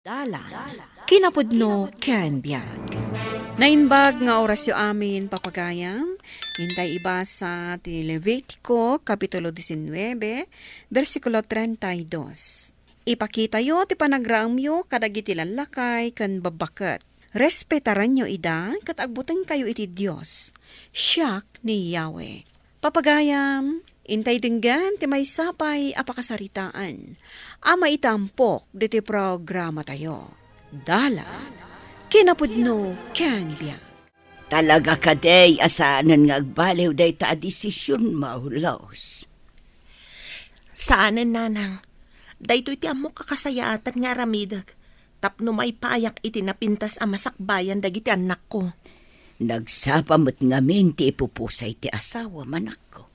Dalan, kinapudno ken biag. Nainbag nga orasyo amin papagayam, hintay iba sa Levitico, Kapitulo 19, versikulo 32. Ipakita yo ti panagraam yo kadagiti lalakay kan babakat. Respetaran nyo ida, kat agbutan kayo iti Diyos. Siyak ni Yahweh. Papagayam, intay dinggan ti may sapay apakasaritaan. Ama itampok diti programa tayo. Dala, kinapudno ken biag. Talaga ka day, asaanan nga agbaliw day ta desisyon maulaos. Saanan, nanang? Dayto iti amok kakasayaatan nga ramidag. Tapno may payak iti napintas a masakbayan dagiti anak ko. Nagsapamot ngamin ti ipupusay ti asawa manak ko.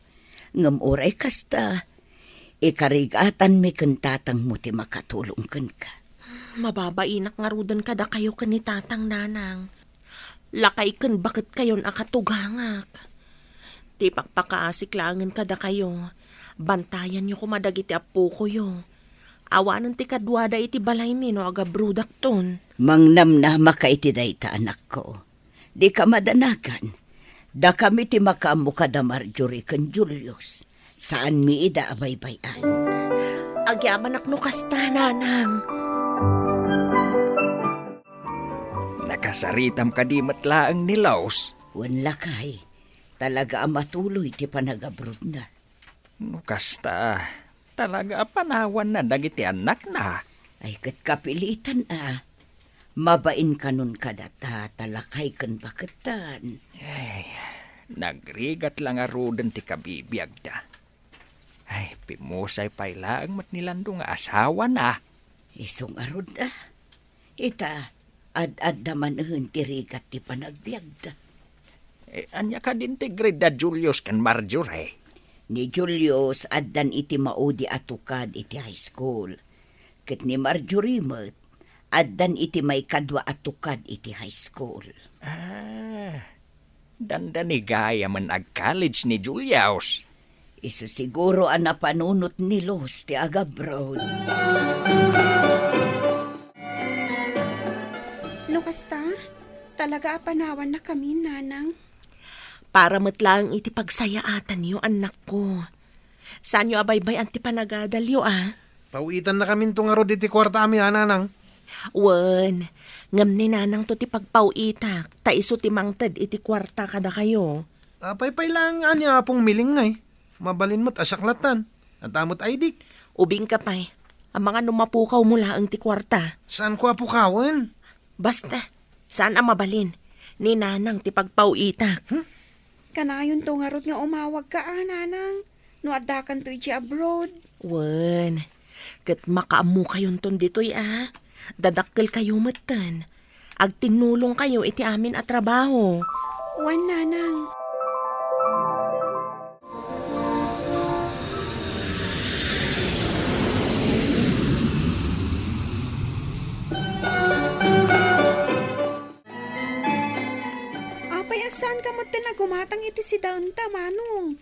Ngam oray kasta, ikarigatan mi kantatang mo ti makatulong kan ka. Mababainak nga rudan kada kayo kan ni tatang, nanang. Lakay kan bakit kayon akatugangak. Ti pakpakaasik langan kada kayo. Bantayan nyo kumadagiti apo ko yo. Awanan ti kadwada iti balay mi no aga brudak ton. Mangnamnama ka iti day ta anak ko. Di ka madanagan. Da kami ti makamu kada Marjorie kan Julius. Saan mi ida abaybayan? Agyaman akno kasta, nanang. Nakasaritam ka di matlaang ni Laos. Wanla kay. Talaga ang matuloy ti panagabrod na. No kasta, talaga panawan na dagiti anak na. Ay kat kapilitan Mabain ka nun kadata, talakay kan bakatan. Ay, nagrigat lang arudan ti kabibiyag da. Ay, pimusay pailaang matnilando nga asawa na. Isong arod Ita, ad-ad naman ti rigat ti panagbiag da. Anya ka din ti greda Julius kan Marjorie. Ni Julius, addan iti maudi atukad iti high school. Ket ni Marjorie met, addan iti may kadwa atukad iti high school. Dandani gaya man ag-college ni Julius. Isu siguro ang napanunot ni Los ti agabroad. No kasta, talaga apanawan na kami, nanang. Para matlang iti pagsayaatan yo, anak ko. Saan yo abaybay anti panagadalyo, Pauitan na kami itong arod iti kwarta ami, nanang. Wen, ngam ni nanang to ti pagpauitak, ta iso ti mangted iti kwarta kada kayo. Paypay lang anya apong miling ngay. Mabalin mo't asaklatan. At amot ay dik. Ubing ka pa'y, ang mga numapukaw mula ang ti kwarta. Saan ko apukawan? Basta, saan ang mabalin? Ni nanang ti pagpauitak. Kanayon to nga rod nga umawag ka, nanang. No adakan to iti abroad. Wen, kat makaamu kayon ton dito'y Dadakkel kayo matan. Agtinulong kayo iti amin at trabaho. Wan, nanang. Saan ka mat na gumatang iti si daon ta, manong?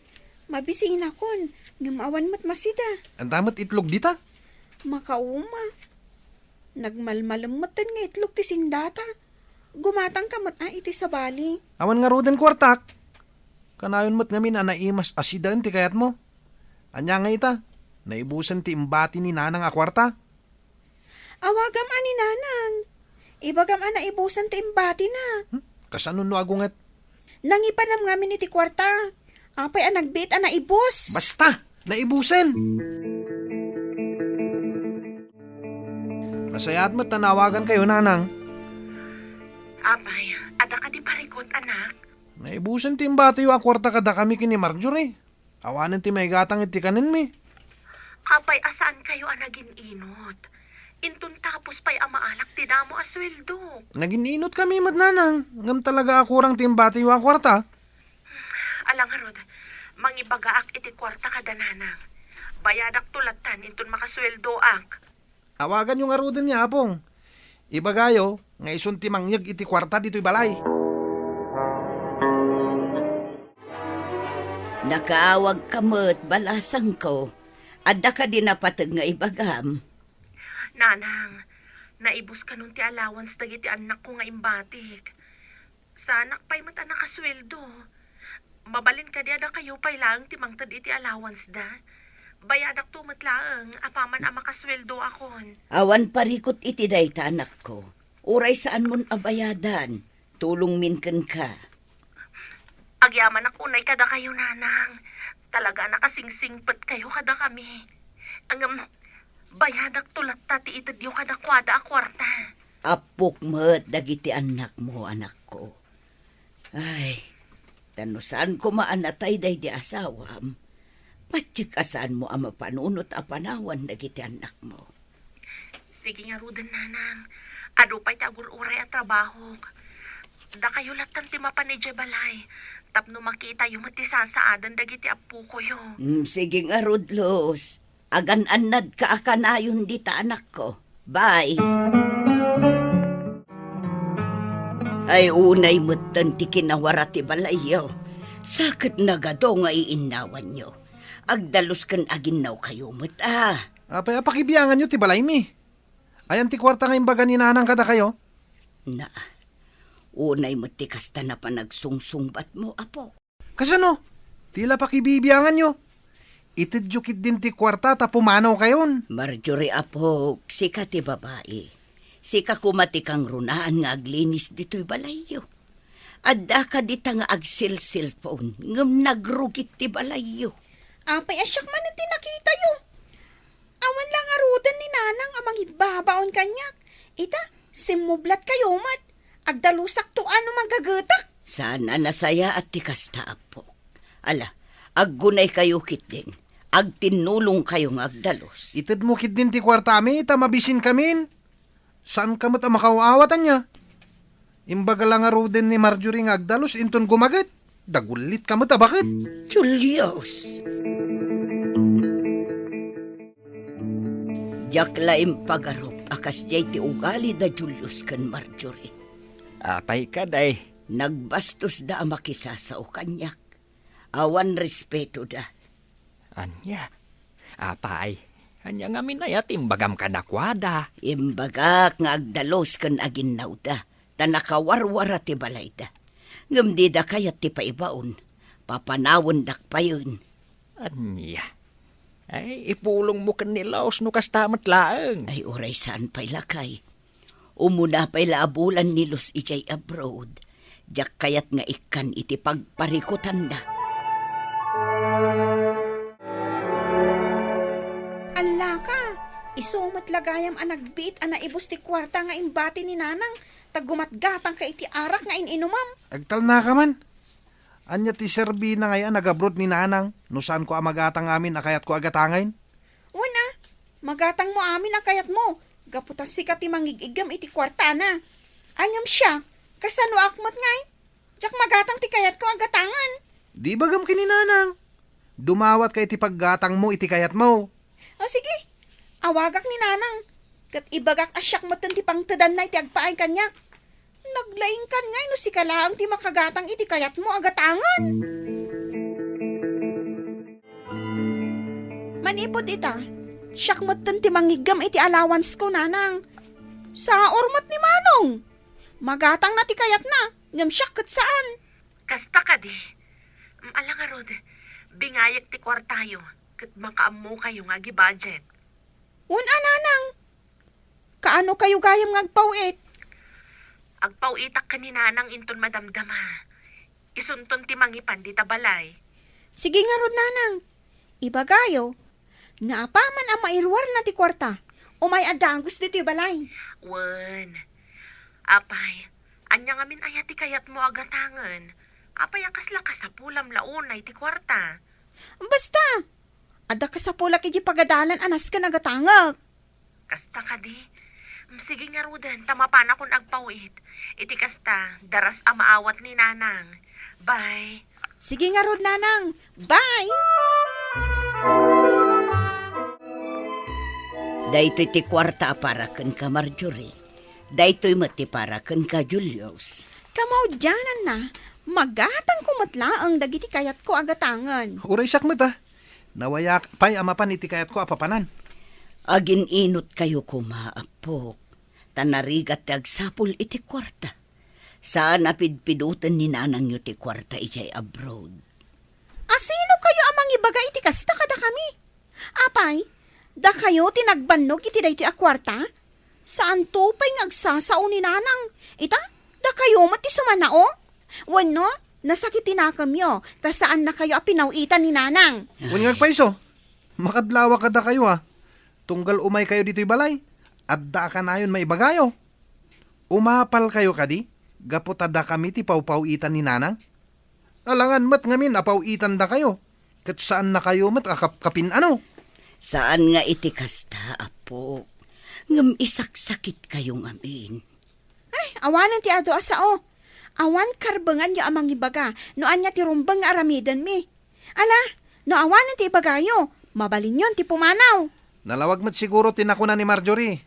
Mabisiin akon, ngamawan mat masida. Ang damat itlog dita. Makauma. Nagmalmalam matan nga itlog ti sindata. Gumatang ka mat iti sa bali. Awan nga roden kwartak. Kanayon mo't ngamin naimas asidan ti kayat mo. Anya nga ita, naibusan ti imbati ni nanang akwarta. Awagam ani nanang. Ibagam naibusan ti imbati na. Kasanon no agunget? Nangipanam ngamin iti kwarta. Apay nagbit naibus. Basta, naibusen. Masayat mo't tanawagan kayo, nanang. Apay, ada ka di parikot, anak? Naibusen ti imbati yung akwarta kada kami kini Marjorie. Awanan ti may gatang iti kanin mi. Apay, asaan kayo naging inot? Intun tapos pa'y amaalak ti damo asweldo. Nagininot kami nanang. Ngam talaga akurang timbati yung kwarta. Alang harod, mangibagaak iti kwarta kada nanang. Bayadak tulatan intun makasweldo ak. Awagan yung arudan niya, apong. Ibagayo, nga isun ti mangyag iti kwarta dito'y balay. Nakaawag ka mo't balasang ko. Adda ka din napatag nga ibagam. Nanang, Naibus ka nun ti allowance dagiti anak ko nga imbatik. Sa anak pa'y mata nakasweldo. Mabalin ka di ada kayo pa'y lang ti mangtad iti allowance da. Bayadak tumat laang, apaman ang makasweldo akon. Awan parikot iti dayta anak ko. Uray saan mon abayadan. Tulong minken ka. Agyaman ako nay kada kayo nanang. Talaga nakasingsingpet kayo kada kami. Ang bayadak tulat tati itadyo kada kwada a kwarta. Apok mo't dagiti anak mo, anak ko. Ay, tanusan ko maanatay day di asawam. Patsikasan mo ang mapanunot a panawan dagiti anak mo. Sige nga rudan nanang. Ado pa'y tagul uray at trabaho. Da kayo latan ti mapanidya balay. Tapno makita yung matisasaadan dagiti apu ko yo. Sige nga, Rudlos. Agan-anad ka akanayon dita anak ko. Bye. Ay unay mutan ti kinawara ti balayaw. Sakit na gado nga iinawan nyo. Agdalos kan aginaw kayo muta. Apay pakibiyangan nyo ti balay mi. Ayan ti kwarta nga imbaga ni nanang kada kayo. Na, unay mo ti kasta na pa nagsungsungbat mo, apo. Kasano? Tila pakibibiyangan nyo. Itidyukit din ti kwarta ta pumanaw kayon. Marjorie, apo, sika ti babae. Sika kumati kang runaan nga aglinis dito'y balayo. Adda ka dita nga agsil-silphone, ngam nagrugit ti balayo. Apay asyak man ang tinakita yo. Awan lang arudan ni nanang amang ibabaon kanyak. Ita, simublat kayo mat. Agdalusak to ano magagutak. Sana nasaya at tikasta, apo. Ala, aggunay kayo kit din. Agtinulong kayong agdalos. Itid mo kit din ti kwarta mi, ta mabisin kamin. Saan ka mo't makawawatan niya? Imbaga lang aro din ni Marjorie nga agdalos, inton gumagat. Dagulit ka mo't bakit? Julius! Jakla impagarop, akas jay ti ugali da Julius kan Marjorie. Apay ka day. Nagbastos da makisasao kanyak. Awan respeto da. Anya. Apay. Anya nga minayat imbagam ka nakwada. Imbaga nga agdalos kan aginaw da. Tanakawarwara ti balay da. Ngam di da kayat ti paibaon. Papanawon dak pa yun. Anya. Ay, ipulong mo kanilaos no kastamat laeng. Ay oray saan pa'y lakay. Umuna pa'y laabulan nilos ijay abroad. Diyak kayat nga ikan iti pagparikutan na. Ala ka, isumat lagayam ang nagbiit ang naibos ti kwarta nga imbati ni nanang. Tagumatgatang ka iti arak nga inumam. Agtal na ka man. Anya ti serbi na ngayon nagabrod ni nanang. No saan ko amagatang amin akayat ko agatangain? Wana, magatang mo amin ang kayat mo. Gaputas sikat ti mangigigam iti kwarta na. Anyam siya, kasano akmat ngay. Diyak magatang ti kayat ko agatangan. Di bagam kini nanang. Dumawat ka iti paggatang mo iti kayat mo. O sige, awagak ni nanang. Kat ibagak asyak matan ti pangtadan na iti agpaay kanyak. Naglaing kan ngay no si kalaang ti makagatang iti kayat mo agatangan. Manipod ita, siyak matan ti mangigam iti allowance ko nanang. Sa ormat ni Manong. Magatang na ti kayat na, ngam siyak kat saan. Kasta ka di. Alang arod, bingayak ti kwartayo. Kat makaamu kayo nga budget. Una nanang, kaano kayo gayam ngagpawit? Agpauitak ka ni nanang inton madamdama. Isunton ti mangipan di tabalay. Sige nga rod nanang, ibagayo, nga apaman ang mairwar na ti kwarta, o may adangos dito balay. Wen. Apay, anya nga min ayati kayat mo agatangan. Apay akas lakas sa pulam launay ti kwarta. Basta, ada ka sa pulak iji pagadalan anas ka nagatangag. Kasta ka di. Sige nga rudan, tamapan akong agpawit. Iti kasta, daras amaawat ni nanang. Bye. Sige nga rod nanang, bye! Daytoy ti kwarta para kan ka Marjorie. Daytoy mati para kan ka Julius. Kamaw dyanan na, magatang kumatlaang dagiti kayat ko agatangan. Uray sakmet ah. Nawayak pa'y amapan iti kayat ko apapanan. Agin inot kayo kumaapok. Tanarigat ti agsapul iti kwarta. Saan napidpidutan ni nanang yu ti kwarta ijay abroad. Asino kayo amang ibaga iti kasta kada kami? Apay, da kayo tinagbannog iti dayti a kwarta? Saan to pa'y ngagsasao ni nanang? Ita, da kayo mati sumanao? Wano, nasakit tinakamyo, ta saan na kayo apinawitan ni nanang? Unyag paiso, makadlawa kada kayo ha. Tunggal umay kayo dito'y balay. At da ka na yun maibagayo. Umapal kayo kadi, gaputada kami ti pawpawitan ni nanang. Alangan mat ngamin apawitan da kayo. Kat saan na kayo mat akapkapin ano? Saan nga iti kasta, apo? Ngam isaksakit kayong amin. Ay, awanan ti ado asao. Awan karbangan yu amang ibaga, noan niya ti rumbang nga aramidan mi. Ala, no awanan ti ibagayo, mabalin yun ti pumanaw. Nalawag mat siguro tinakuna ni Marjorie.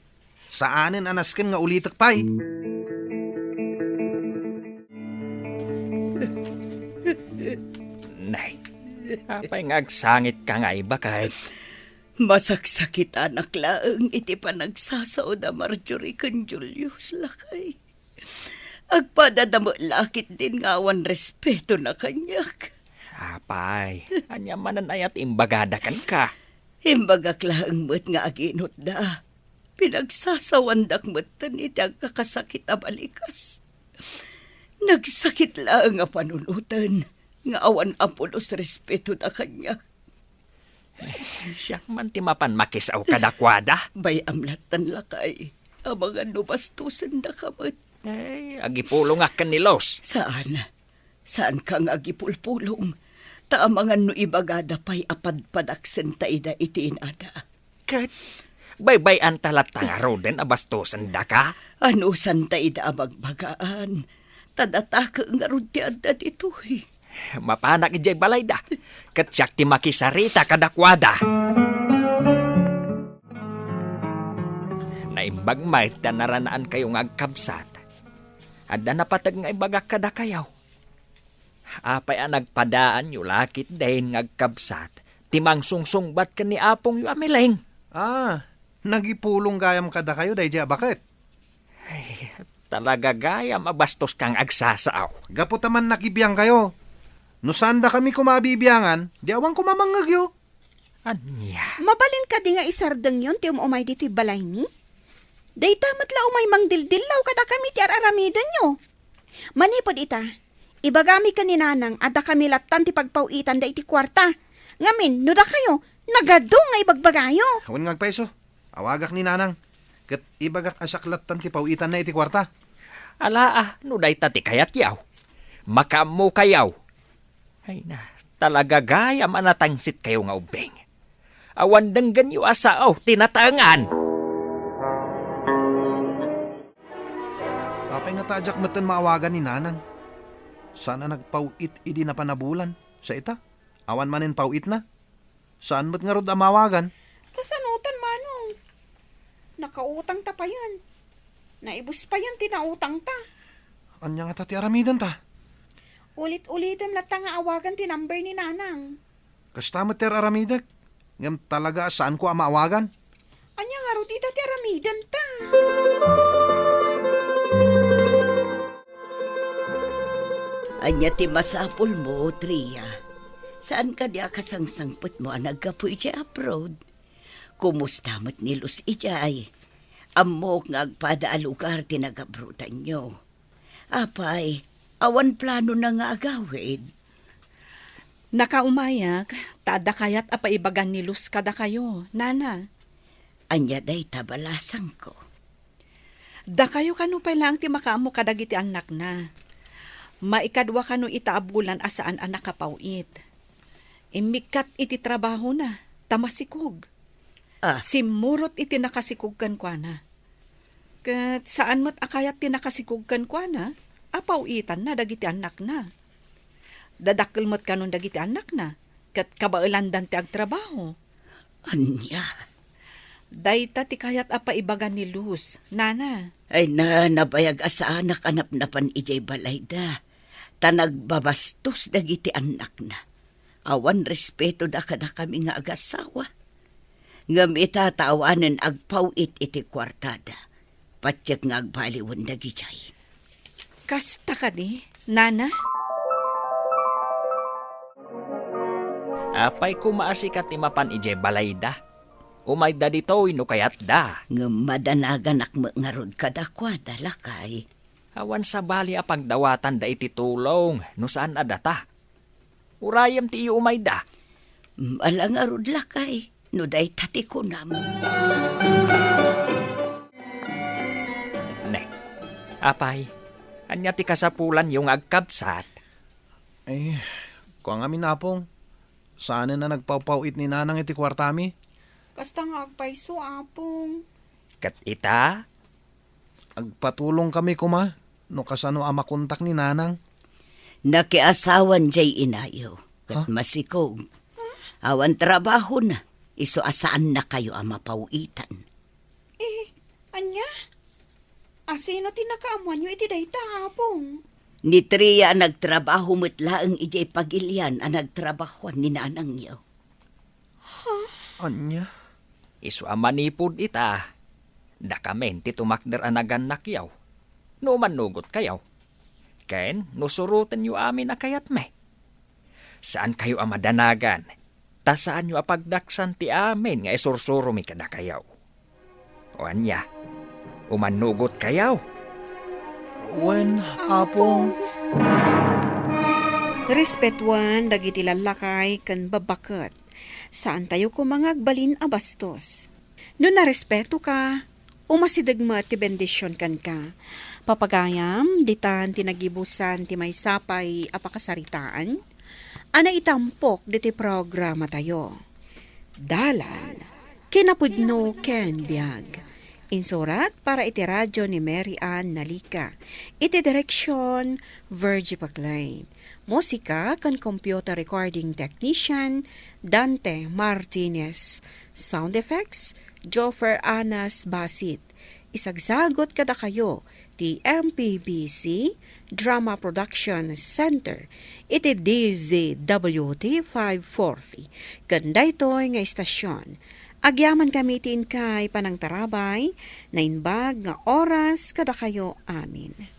Saanin anasken nga ulitak pay. Nay, apay ngagsangit ka nga iba kahit Masaksakit anak laeng iti panagsasaod a Marjorie ken Julius lakay. Agpadadamo lakit din nga awan respeto na kanyak. apay, anya manan ayat imbagadakan ka. Himbagak laeng met nga aginot da. Pinagsasawandak metten iti agkakasakit a balikas. Nagsakit laeng a panunutan nga awan apulos respeto na kanyak. Siya man ti mapan makisaw kadakwada. Bay amlatan lakay. Abangan nubastusan da kamat. Ay, agipulong akan ni Los. Saan? Saan kang agipulpulong? Taamangan no ibagada pa'y apadpadaksen taida itiin ada. Kat, baybay-an talatang aroden abastosan da ka. Ano san taida abagbagaan? Tadataka nga ron ti adda dito'y. Mapanak ijay balay da. Kat siyak ti makisarita kadakwada. Naimbag may naranaan kayong agkabsat. Adda napatag nga ibagak kada kayaw. Apay ang nagpadaan yu lakit dahin ngagkabsat. Timang sungsungbat ka ni apong yu amiling. Nagipulong gayam kada kayo dahi bakit? Ay, talaga gayam abastos kang agsasaaw. Gaputaman nakibiyang kayo. No saan da kami kumabibiyangan, di awang kumamangagyo. Anya? Mabalin ka di nga isardeng yun ti umay dito'y balay ni? Day tamat la umay mangdildillaw kada kami ti araramidan nyo. Manipod ita, ibagami ka ni nanang ada kami latan ti pagpawitan da iti kwarta. Ngamin, no da kayo, nagadong nga ibagbagayo. Hawan ngagpaiso, awagak ni nanang. Kat ibagak asaklatan ti pawitan na iti kwarta. Alaa, no day tati kayat yaw. Makamu kayaw. Ay na, talaga gayam anatangsit kayo nga ubeng. Awan denggan yu asaaw, tinatangan. Apay nga tajak matan maawagan ni nanang. Sana nagpawit idi na panabulan. Sa ita, awan manin pawit na. Saan mo't nga rod amawagan? Kasanutan manong. Nakautang ta pa yan. Naibus pa yan tinautang ta. Anya nga tati aramidan ta. Ulit-ulitem lata nga awagan ti number ni nanang. Kastamat ter aramidak. Ngam talaga saan ko amawagan? Anya nga ro tita ti aramidan ta. Anya ti masapul mo, Tria. Saan ka di akasangsangpot mo ang naggapo iti abroad? Kumusta mo't nilus ijay? Amok nga agpada a lugar ti nagabrutan nyo. Apay, awan plano na nga agawid. Nakaumayak, tada kayat apaibagan ni Luz kada kayo, nana. Anya day tabalasang ko. Da kayo kano pa lang ti makaamo kadagiti anak na. Maikadwa kano itaabulan asaan anak kapawit. Imikat iti trabaho na, tamasikog. Simurot iti nakasikog kan kwa na. Kat saan mo't akayat ti nakasikog kan kwa na, apawitan na dagiti anak na. Dadakkel mo't kanon dagiti anak na, kat kabailandan ti agtrabaho. Anya? Dayta ti kayat apaibagan ni Luz, nana. Ay na, nabayag asa anak anap-napan ijay balayda. Tanagbabastos dagiti anak na. Awan respeto da kada kami nga agasawa. Ngam itatawanan agpawit iti kwartada. Patsyak nga agbaliwan dagitay. Kasta ka ni, nana? Apay kumaasikat ti mapan ije balay da. Umay da dito no kayat da. Nga madanagan nga rod kadakwa dalakay. Awan sa bali apagdawatan da iti tulong no saan adata. Urayam ti umay da. Alang arod lakay, no day tati ko namo. Ne, apay, anya ti kasapulan yung agkabsat. Eh, kuang amin napong. Saan na nagpapawit ni nanang iti kwartami? Kasta nga agpaiso, apong. Kat ita, Agpatulong kami kuma. No kasano amakontak ni nanang. Nakiasawan jay inayo. Kat masikog. Awan trabaho na. Iso asaan na kayo ang mapawitan. Anya? Asino tinakaamuan nyo iti dayta, apong? Ni Tria nagtrabaho mutlaang ijay pagilyan ang nagtrabaho ni nanang niyo. Anya? isu amanipod ita. Da kamen ti tumakder anagan nakyaw. No manugot kayaw. Ken, nusurutan yu amin na kayat me. Saan kayo amadanagan? Ta saan yu apagdaksan ti amin nga isursuro mi kada kayaw. O anya, umanugot kayaw. Wen, apong. Respetuan dagiti lalakay ken babaket. Saan tayo kumangagbalin a bastos? No narespeto ka, umasidag mo ti bendisyon kan ka. Papagayam, ditan tinagibusan ti may sapay apakasaritaan, ana itampok diti programa tayo. Dalan, kinapudno ken biag. Insurat para iti radyo ni Mary Ann Nalika. Iti direksyon, Virgie Paclain. Musika kan computer recording technician, Dante Martinez. Sound effects, Joffer Anas Basit. Isagsagot kada kayo, ti MPBC Drama Production Center. Iti DZWT 540. Ganda ito'y nga istasyon. Agyaman kamitin kay panang tarabay, na inbag nga oras kada kayo amin.